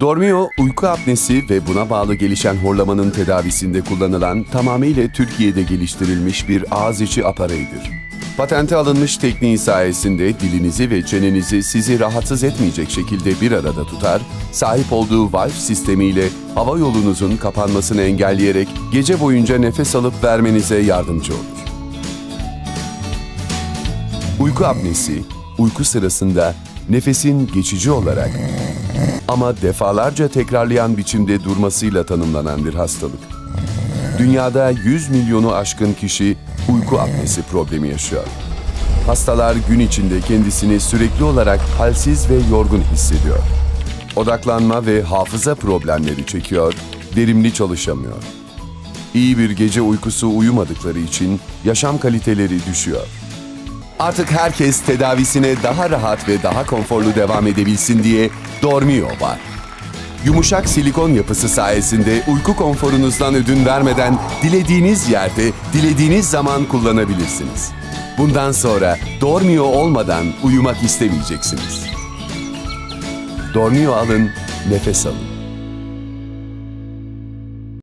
Dormio, uyku apnesi ve buna bağlı gelişen horlamanın tedavisinde kullanılan tamamıyla Türkiye'de geliştirilmiş bir ağız içi apareydir. Patente alınmış tekniği sayesinde dilinizi ve çenenizi sizi rahatsız etmeyecek şekilde bir arada tutar, sahip olduğu valve sistemiyle hava yolunuzun kapanmasını engelleyerek gece boyunca nefes alıp vermenize yardımcı olur. Uyku apnesi, uyku sırasında nefesin geçici olarak ama defalarca tekrarlayan biçimde durmasıyla tanımlanan bir hastalık. Dünyada 100 milyonu aşkın kişi uyku apnesi problemi yaşıyor. Hastalar gün içinde kendisini sürekli olarak halsiz ve yorgun hissediyor. Odaklanma ve hafıza problemleri çekiyor, verimli çalışamıyor. İyi bir gece uykusu uyumadıkları için yaşam kaliteleri düşüyor. Artık herkes tedavisine daha rahat ve daha konforlu devam edebilsin diye Dormio var. Yumuşak silikon yapısı sayesinde uyku konforunuzdan ödün vermeden dilediğiniz yerde, dilediğiniz zaman kullanabilirsiniz. Bundan sonra Dormio olmadan uyumak istemeyeceksiniz. Dormio alın, nefes alın.